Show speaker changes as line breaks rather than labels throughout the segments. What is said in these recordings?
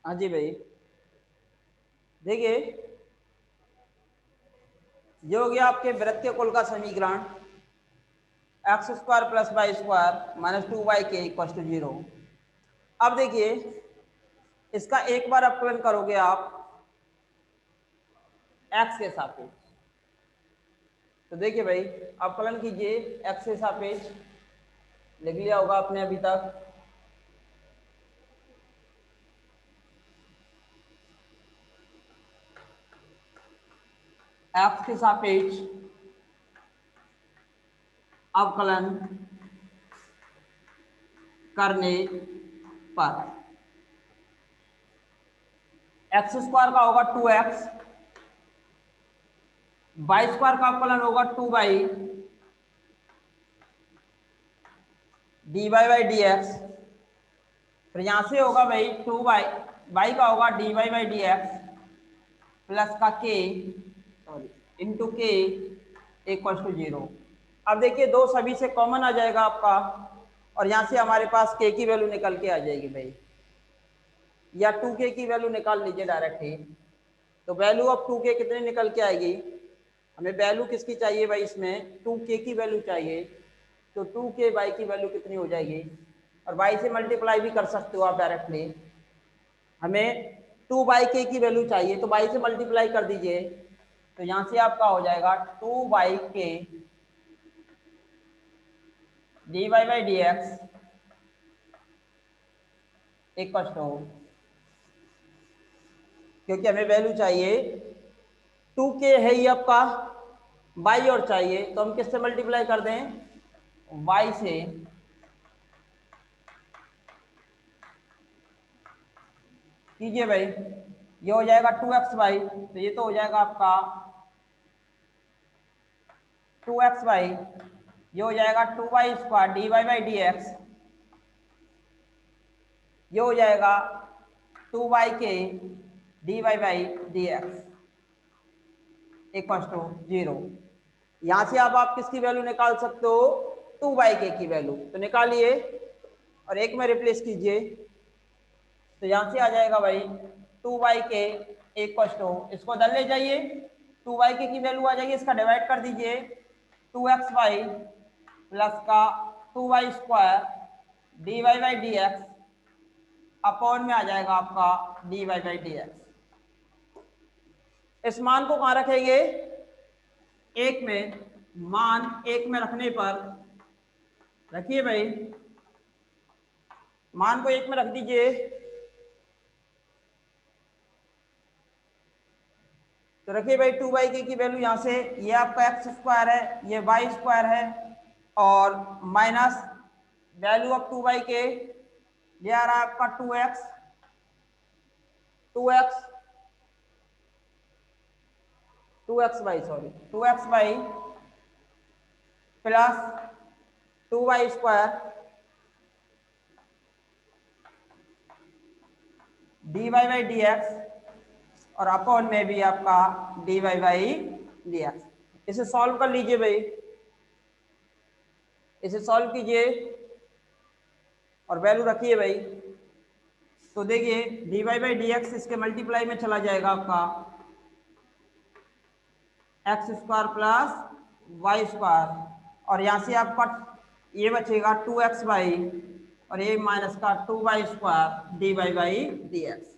हाँ जी भाई, देखिए ये हो गया आपके वृत्तीय कुल का समीकरण x square plus y square minus 2y के इक्वल टू 0। अब देखिए इसका एक बार अवकलन करोगे आप x के सापेक्ष। तो देखिए भाई अवकलन कीजिए x के सापेक्ष, लिख लिया होगा आपने अभी तक। x के सापेक्ष अवकलन करने पर एक्स स्क्वायर का होगा 2x, वाई स्क्वायर का अवकलन होगा 2y dy by d x. फिर यहां से होगा भाई 2y, y का होगा dy by d x plus का k सॉरी इंटू के इक्वल टू 0। अब देखिए दो सभी से कॉमन आ जाएगा आपका, और यहां से हमारे पास k की वैल्यू निकल के आ जाएगी भाई, या 2k की वैल्यू निकाल लीजिए डायरेक्ट ही। तो वैल्यू ऑफ 2k कितनी निकल के आएगी, हमें वैल्यू किसकी चाहिए भाई, इसमें 2k की वैल्यू चाहिए। तो 2k y की वैल्यू कितनी हो जाएगी, और y से मल्टीप्लाई भी कर सकते हो आप डायरेक्टली। हमें 2y की वैल्यू चाहिए तो y से मल्टीप्लाई कर दीजिए। तो यहां से आपका हो जाएगा 2y dy by d x equal to, क्योंकि हमें वैल्यू चाहिए 2k है ही आपका, y और चाहिए तो हम किससे मल्टीप्लाई कर दें, y से। कीजिए भाई, ये हो जाएगा 2xy, तो ये तो हो जाएगा आपका 2xy, ये हो जाएगा 2y square dy by d x, ये हो जाएगा 2y dy by d x equal to 0। यहां से आप किसकी वैल्यू निकाल सकते हो, 2y की वैल्यू, तो निकालिए और एक में रिप्लेस कीजिए। तो यहां से आ जाएगा भाई 2y इक्वल टू, इसको उधर ले जाइए, 2y की वैल्यू आ जाएगी, इसका डिवाइड कर दीजिए 2xy प्लस का 2y square dy by d x upon में आ जाएगा आपका dy बाई डी एक्स। इस मान को कहां रखेंगे, एक में, मान एक में रखने पर, रखिए भाई मान को एक में रख दीजिए। तो रखिए भाई 2y की वैल्यू यहां से, ये आपका एक्स स्क्वायर है, ये वाई स्क्वायर है, और माइनस वैल्यू ऑफ 2y ये आ रहा है आपका 2x 2x sorry 2x plus 2y square dy by d x, और अपॉन में भी आपका dy बाई डी एक्स। इसे सॉल्व कर लीजिए भाई, इसे सॉल्व कीजिए और वैल्यू रखिए भाई। तो देखिए dy बाई डी एक्स इसके मल्टीप्लाई में चला जाएगा आपका x square plus y square, और यहां से आपका ये बचेगा 2xy, और ये माइनस का 2y square dy by d x.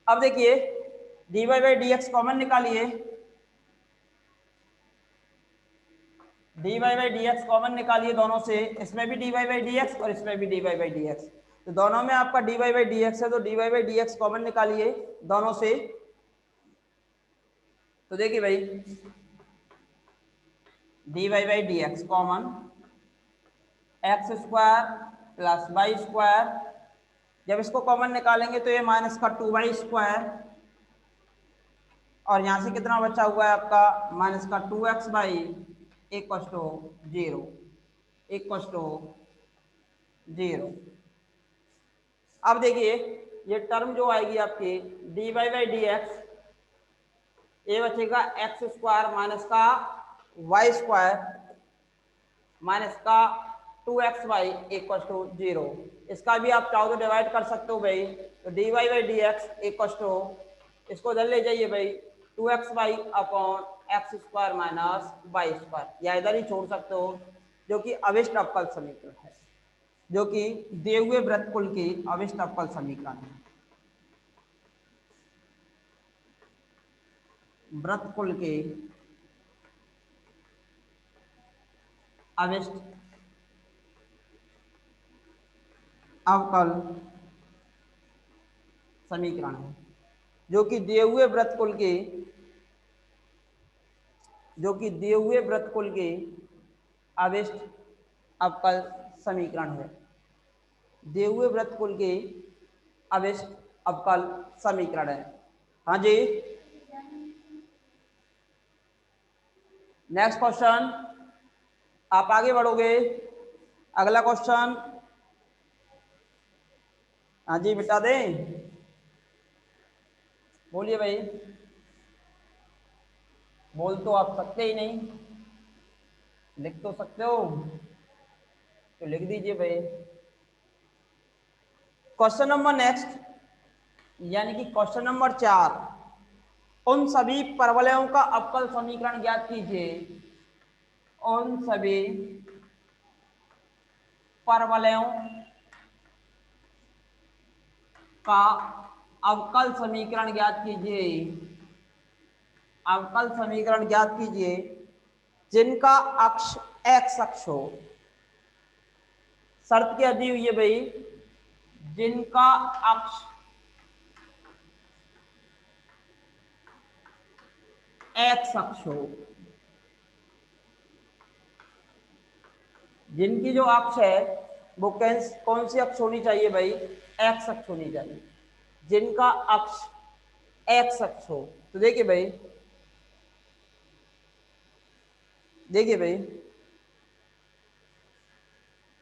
अब देखिए dy by d x common निकालिए, dy by d x common निकालिए दोनों से, इसमें भी dy बाई डी एक्स और इसमें भी dy बाई डी एक्स। तो दोनों में आपका dy बाई डी एक्स है, तो dy by d x common निकालिए दोनों से। तो देखिए भाई dy by d x common, x square plus y square, जब इसको कॉमन निकालेंगे तो ये माइनस का 2y स्क्वायर, और यहां से कितना बचा हुआ है आपका माइनस का 2x by equal to 0 equal to 0। अब देखिए ये टर्म जो आएगी आपकी dy बाई डी एक्स, ये बचेगा एक्स स्क्वायर माइनस का वाई स्क्वायर माइनस का 2xy इक्वल टू 0। इसका भी आप चाहो तो डिवाइड कर सकते हो भाई, तो d y by d x equal to, इसको इधर ले जाइए भाई, 2xy upon x square minus y square, या इधर ही छोड़ सकते हो, जो कि अविष्ट अवकल समीकरण है, जो कि दिए हुए वृत्तकुल की अविष्ट अवकल समीकरण है। वृत्तकुल के अविष्ट अवकल समीकरण है, जो कि दिए हुए वृत्तकुल के, जो कि दिए हुए वृत्तकुल के अविष्ट अवकल समीकरण है, दिए हुए वृत्तकुल के अविष्ट अवकल समीकरण है। हाँ जी, नेक्स्ट क्वेश्चन, आप आगे बढ़ोगे। अगला क्वेश्चन, हाँ जी बिता दें, बोलिए भाई, बोल तो आप सकते ही नहीं, लिख तो सकते हो, तो लिख दीजिए भाई। क्वेश्चन नंबर नेक्स्ट, यानी कि क्वेश्चन नंबर 4, उन सभी परवलयों का अवकल समीकरण ज्ञात कीजिए, उन सभी परवलयों का अवकल समीकरण ज्ञात कीजिए, अवकल समीकरण ज्ञात कीजिए जिनका अक्ष एक्स अक्ष हो। शर्त क्या दी हुई है भाई, जिनका अक्ष एक्स अक्ष हो, जिनकी जो अक्ष है वो कौन सी अक्ष होनी चाहिए भाई, एक्स अक्ष होनी चाहिए, जिनका अक्ष एक्स अक्ष हो। तो देखिए भाई, देखिए भाई,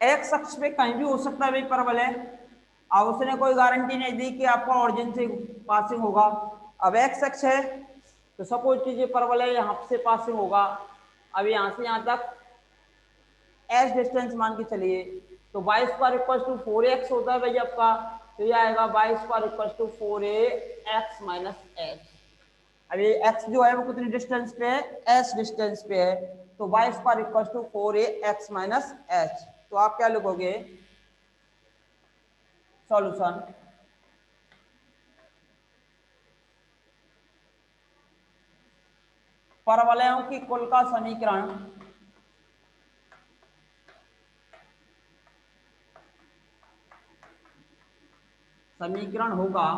एक्स अक्ष पे कहीं भी हो सकता है भाई परवल है, अब उसने कोई गारंटी नहीं दी कि आपका ऑरिजिन से पासिंग होगा। अब एक्स अक्ष है तो सपोज कीजिए परवल है यहाँ से पासिंग होगा, अब यहाँ से यहाँ तक एच डिस्टेंस मान के चलिए, तो y square equal to 4x होता है भाई आपका, तो ये आएगा y square equal to 4ax minus h. अब ये x जो है वो कितनी डिस्टेंस पे है, s डिस्टेंस पे है, तो y square equal to 4ax minus h. तो आप क्या लिखोगे सॉल्यूशन, परवलयों की कुल का समीकरण समीकरण होगा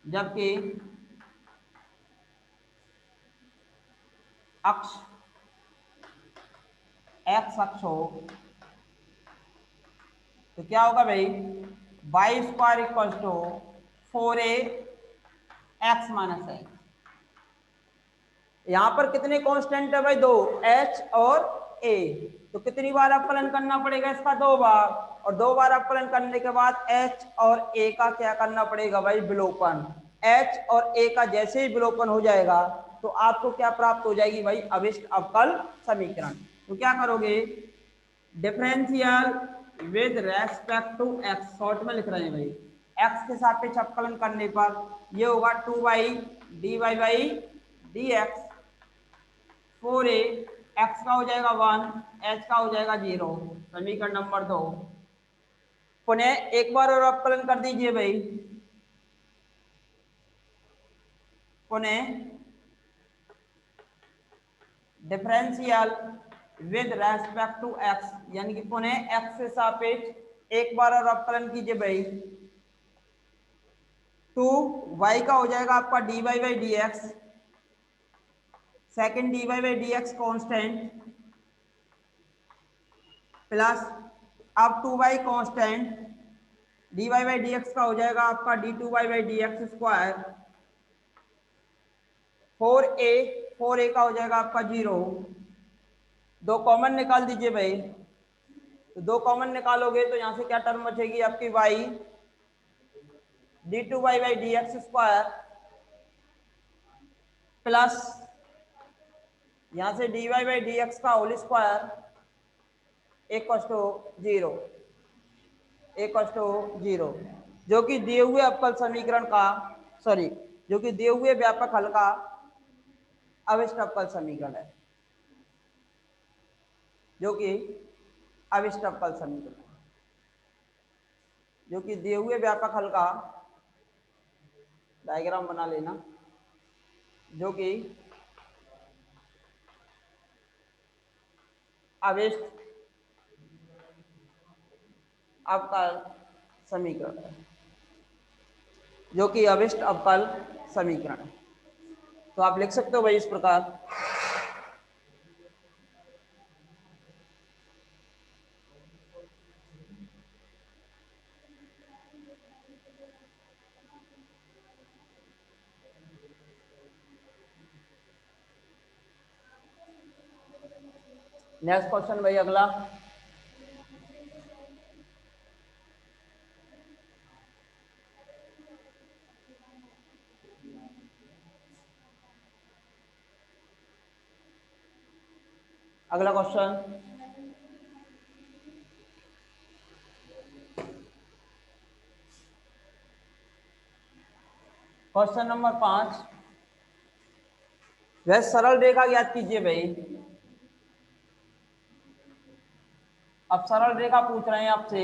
जबकि अक्ष एक्स अक्ष हो, तो क्या होगा भाई, y square equal to 4ax minus h. यहां पर कितने कांस्टेंट है भाई, दो, h और a, तो कितनी बार अवकलन करना पड़ेगा इसका, दो बार, और दो बार अवकलन करने के बाद h और a का क्या करना पड़ेगा भाई, विलोपन। h और a का जैसे ही विलोपन हो जाएगा तो आपको क्या प्राप्त हो जाएगी भाई, अभिष्ट अवकल समीकरण। तो क्या करोगे, differential with respect to x, short में लिख रहे हैं भाई, एक्स के सापेक्ष अवकलन करने पर ये होगा 2y dy by d x, 4a, x का हो जाएगा 1, h का हो जाएगा 0, समीकरण नंबर 2। पुनः एक बार और अवकलन कर दीजिए भाई, पुनः differential with respect to x, यानी कि पुनः x से सापेक्ष एक बार और अवकलन कीजिए भाई, 2y का हो जाएगा आपका dy by d x, second dy by d x constant, plus अब 2y constant, dy by d x का हो जाएगा आपका d2y by d x square, 4a, 4a का हो जाएगा आपका 0, दो कॉमन निकाल दीजिए भाई, तो दो कॉमन निकालोगे तो यहां से क्या टर्म बचेगी आपकी y d2y by d x square, plus यहां से dy बाई डी एक्स का whole square equal to 0। Equal to 0, जो कि दिए हुए अवकल समीकरण का जो कि दिए हुए व्यापक हल का अविष्ट अवकल समीकरण है, जो कि अविष्ट अवकल समीकरण, जो कि दिए हुए व्यापक हल का डायग्राम बना लेना, जो कि अविष्ट अवकल समीकरण है, जो कि अविष्ट अवकल समीकरण है। तो आप लिख सकते हो भाई इस प्रकार, नेक्स्ट क्वेश्चन भाई अगला। अगला क्वेश्चन, क्वेश्चन नंबर 5, वह सरल रेखा ज्ञात कीजिए भाई। अब सरल रेखा पूछ रहे हैं आपसे,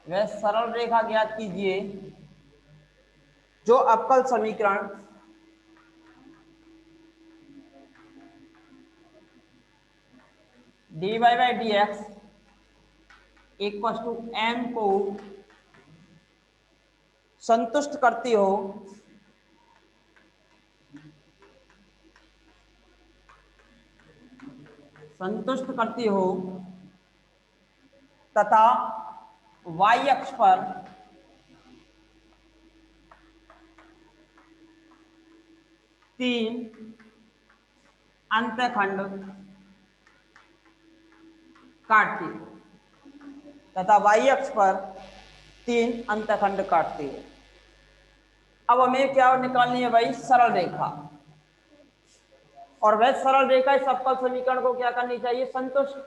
वह सरल रेखा ज्ञात कीजिए जो अवकल समीकरण dy by d x equal to m को संतुष्ट करती हो तथा y अक्ष पर तीन अंतःखंड काटती है, तथा y अक्ष पर तीन अंतःखंड काटती है। अब हमें क्या निकालनी है भाई, सरल रेखा, और वह सरल रेखा इस अवकल समीकरण को क्या करनी चाहिए, संतुष्ट,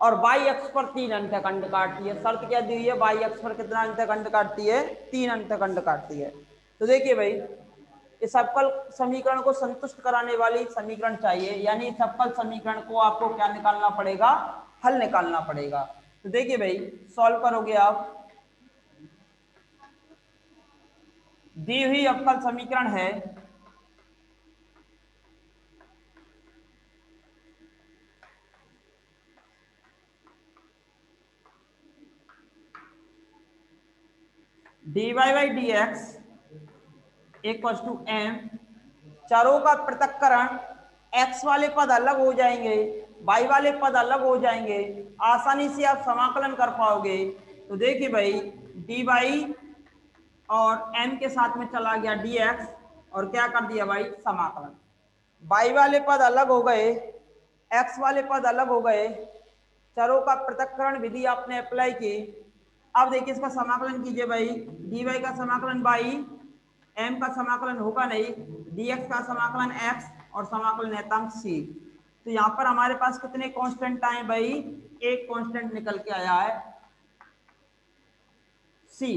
और y अक्ष पर तीन अंतःखंड काटती है। शर्त क्या दी हुई है, y अक्ष पर कितना अंतःखंड काटती है, तीन अंतःखंड काटती है। तो देखिए भाई, इस अवकल समीकरण को संतुष्ट कराने वाली समीकरण चाहिए, यानी इस अवकल समीकरण को आपको क्या निकालना पड़ेगा, हल निकालना पड़ेगा। तो देखिए भाई, सॉल्व करोगे आप, दी हुई अवकल समीकरण है dy by d x equal to m, चरों का पृथक्करण, x वाले पद अलग हो जाएंगे, y वाले पद अलग हो जाएंगे, आसानी से आप समाकलन कर पाओगे। तो देखिए भाई, dy और m के साथ में चला गया dx, और क्या कर दिया भाई, समाकलन, y वाले पद अलग हो गए, x वाले पद अलग हो गए, चरों का पृथक्करण विधि आपने अप्लाई की। अब देखिए इसका समाकलन कीजिए भाई, dy का समाकलन बाई, m का समाकलन होगा नहीं, dx का समाकलन x और समाकलन नेतांक c। तो यहाँ पर हमारे पास कितने कांस्टेंट आए भाई, एक कांस्टेंट निकल के आया है c।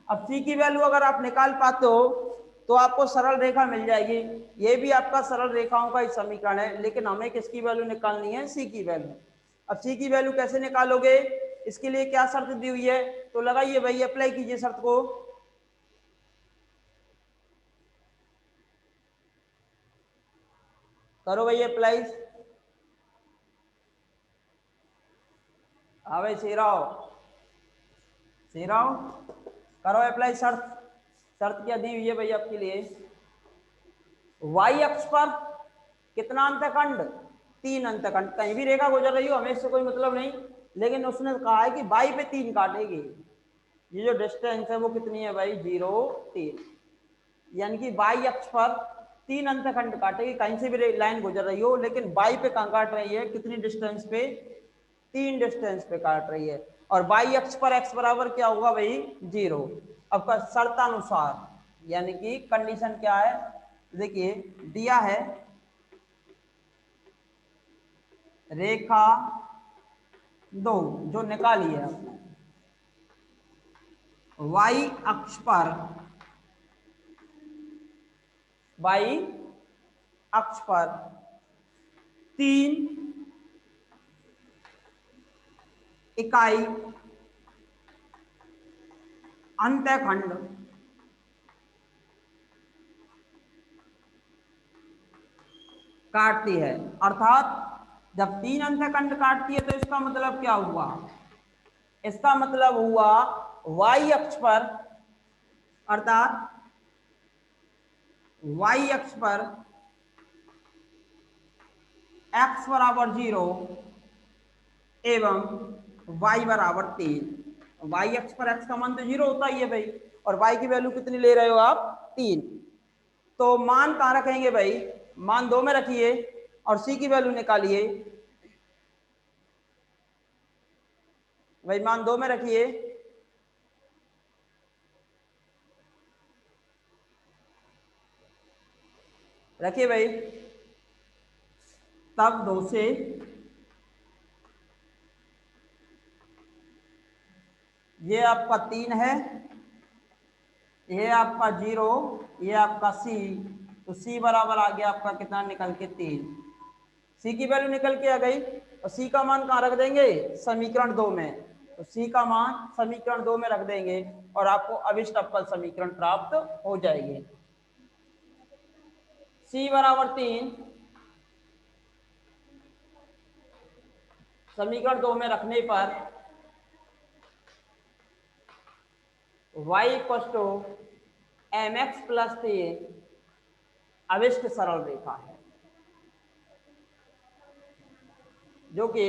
अब c की वैल्यू अगर आप निकाल पाते हो तो आपको सरल रेखा मिल जाएगी। ये भी आपका सरल रेखाओं का ही समीकरण है, लेकिन हमें किसकी वैल्यू निकालनी है, c की वैल्यू। अब c की वैल्यू कैसे निकालोगे, इसके लिए क्या शर्त दी हुई है, तो लगाइए भाई, अप्लाई कीजिए शर्त को। करो भाई अप्लाई। हाँ भाई सीराओ, सीराओ करो अप्लाई शर्त। शर्त क्या दी हुई है भाई आपके लिए, y अक्ष पर कितना अंतखंड, तीन अंतखंड, कहीं भी रेखा गुजर रही हो हमें इससे कोई मतलब नहीं, लेकिन उसने कहा है कि y पे तीन काटेगी। ये जो डिस्टेंस है वो कितनी है भाई, 0 3, यानी कि y अक्ष पर तीन अंतखंड काटेगी, कहीं से भी लाइन गुजर रही हो, लेकिन y पे कहाँ काट रही है, कितनी डिस्टेंस पे, तीन डिस्टेंस पे काट रही है। और y अक्ष पर x बराबर क्या होगा भाई, 0। अब का शर्तानुसार, यानी कि कंडीशन क्या है, देखिए दिया है रेखा 2 जो निकाली है आपने, y अक्ष पर, y अक्ष पर 3 इकाई अंतःखंड काटती है। अर्थात जब 3 अंतःखंड काटती है तो इसका मतलब क्या हुआ, इसका मतलब हुआ y अक्ष पर, अर्थात y अक्ष पर x बराबर 0 एवं y बराबर 3। y अक्ष पर x का मान तो 0 होता ही है भाई, और y की वैल्यू कितनी ले रहे हो आप, 3। तो मान कहाँ रखेंगे भाई, मान 2 में रखिए और c की वैल्यू निकालिए। भाई मान 2 में रखिए, रखिए भाई। तब 2 से ये आपका 3 है, ये आपका 0, ये आपका c, तो c बराबर आ गया आपका कितना निकल के 3। c की वैल्यू निकल के आ गई और c का मान कहाँ रख देंगे, समीकरण 2 में। तो c का मान समीकरण 2 में रख देंगे और आपको अभिष्ट अवकल समीकरण प्राप्त हो जाएगी। c बराबर 3 समीकरण 2 में रखने पर y equal to mx plus 3 अभिष्ट सरल रेखा है, जो कि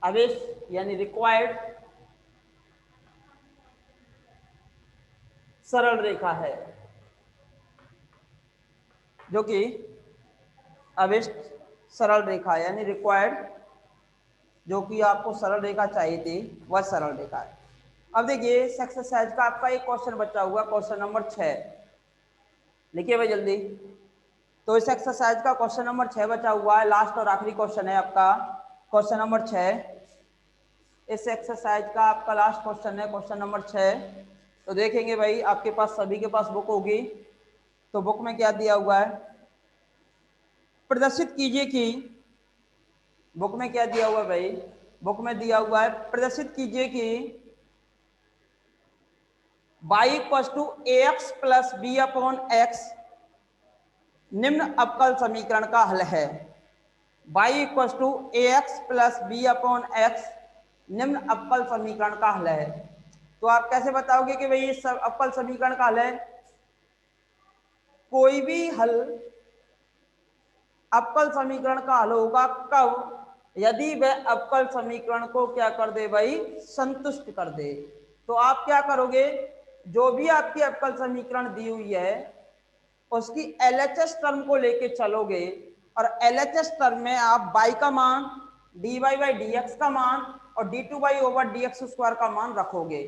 अभिष्ट यानी रिक्वायर्ड सरल रेखा है, जो कि अभिष्ट सरल रेखा यानी रिक्वायर्ड, जो कि आपको सरल रेखा चाहिए थी वह सरल रेखा है। अब देखिए इस एक्सरसाइज का आपका एक क्वेश्चन बचा हुआ, क्वेश्चन नंबर 6, लिखिए भाई जल्दी। तो इस एक्सरसाइज का क्वेश्चन नंबर 6 बचा हुआ है, लास्ट और आखिरी क्वेश्चन है आपका क्वेश्चन नंबर 6। इस एक्सरसाइज का आपका लास्ट क्वेश्चन है क्वेश्चन नंबर 6। तो देखेंगे भाई आपके पास सभी के पास बुक होगी, तो बुक में क्या दिया हुआ है, प्रदर्शित कीजिए कि, बुक में क्या दिया हुआ है भाई, बुक में दिया हुआ है प्रदर्शित कीजिए कि y equal to ax plus b upon x निम्न अवकल समीकरण का हल है। y equal to ax plus b upon x निम्न अवकल समीकरण का हल है। तो आप कैसे बताओगे कि भाई इस अवकल समीकरण का हल है, कोई भी हल अवकल समीकरण का हल होगा कब, यदि वह अवकल समीकरण को क्या कर दे भाई, संतुष्ट कर दे। तो आप क्या करोगे, जो भी आपकी अवकल समीकरण दी हुई है उसकी LHS टर्म को लेके चलोगे और LHS टर्म में आप y का मान, dy बाई dx का मान और d2y ओवर dx स्क्वायर का मान रखोगे।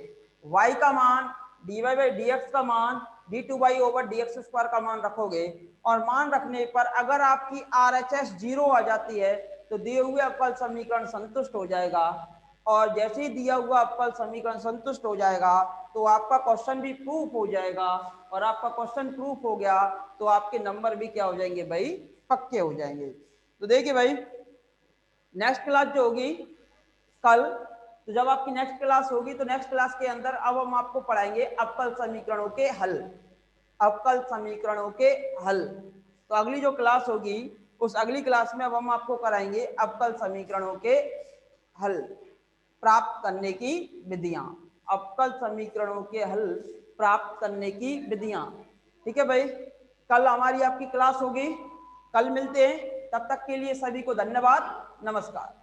y का मान, dy बाई dx का मान, d2y ओवर dx स्क्वायर का मान रखोगे और मान रखने पर अगर आपकी RHS 0 आ जाती है तो दिए हुए अवकल समीकरण संतुष्ट हो जाएगा। और जैसे ही दिया हुआ अवकल समीकरण संतुष्ट हो जाएगा तो आपका क्वेश्चन भी प्रूफ हो जाएगा, और आपका क्वेश्चन प्रूफ हो गया तो आपके नंबर भी क्या हो जाएंगे भाई, पक्के हो जाएंगे। तो देखिए भाई नेक्स्ट क्लास जो होगी कल, तो जब आपकी नेक्स्ट क्लास होगी तो नेक्स्ट क्लास के अंदर अब हम आपको पढ़ाएंगे अवकल समीकरणों के हल, अवकल समीकरणों के हल। तो अगली जो क्लास होगी उस अगली क्लास में अब हम आपको कराएंगे अवकल समीकरणों के हल प्राप्त करने की विधियां, अवकल समीकरणों के हल प्राप्त करने की विधियां। ठीक है भाई, कल हमारी आपकी क्लास होगी, कल मिलते हैं, तब तक के लिए सभी को धन्यवाद, नमस्कार।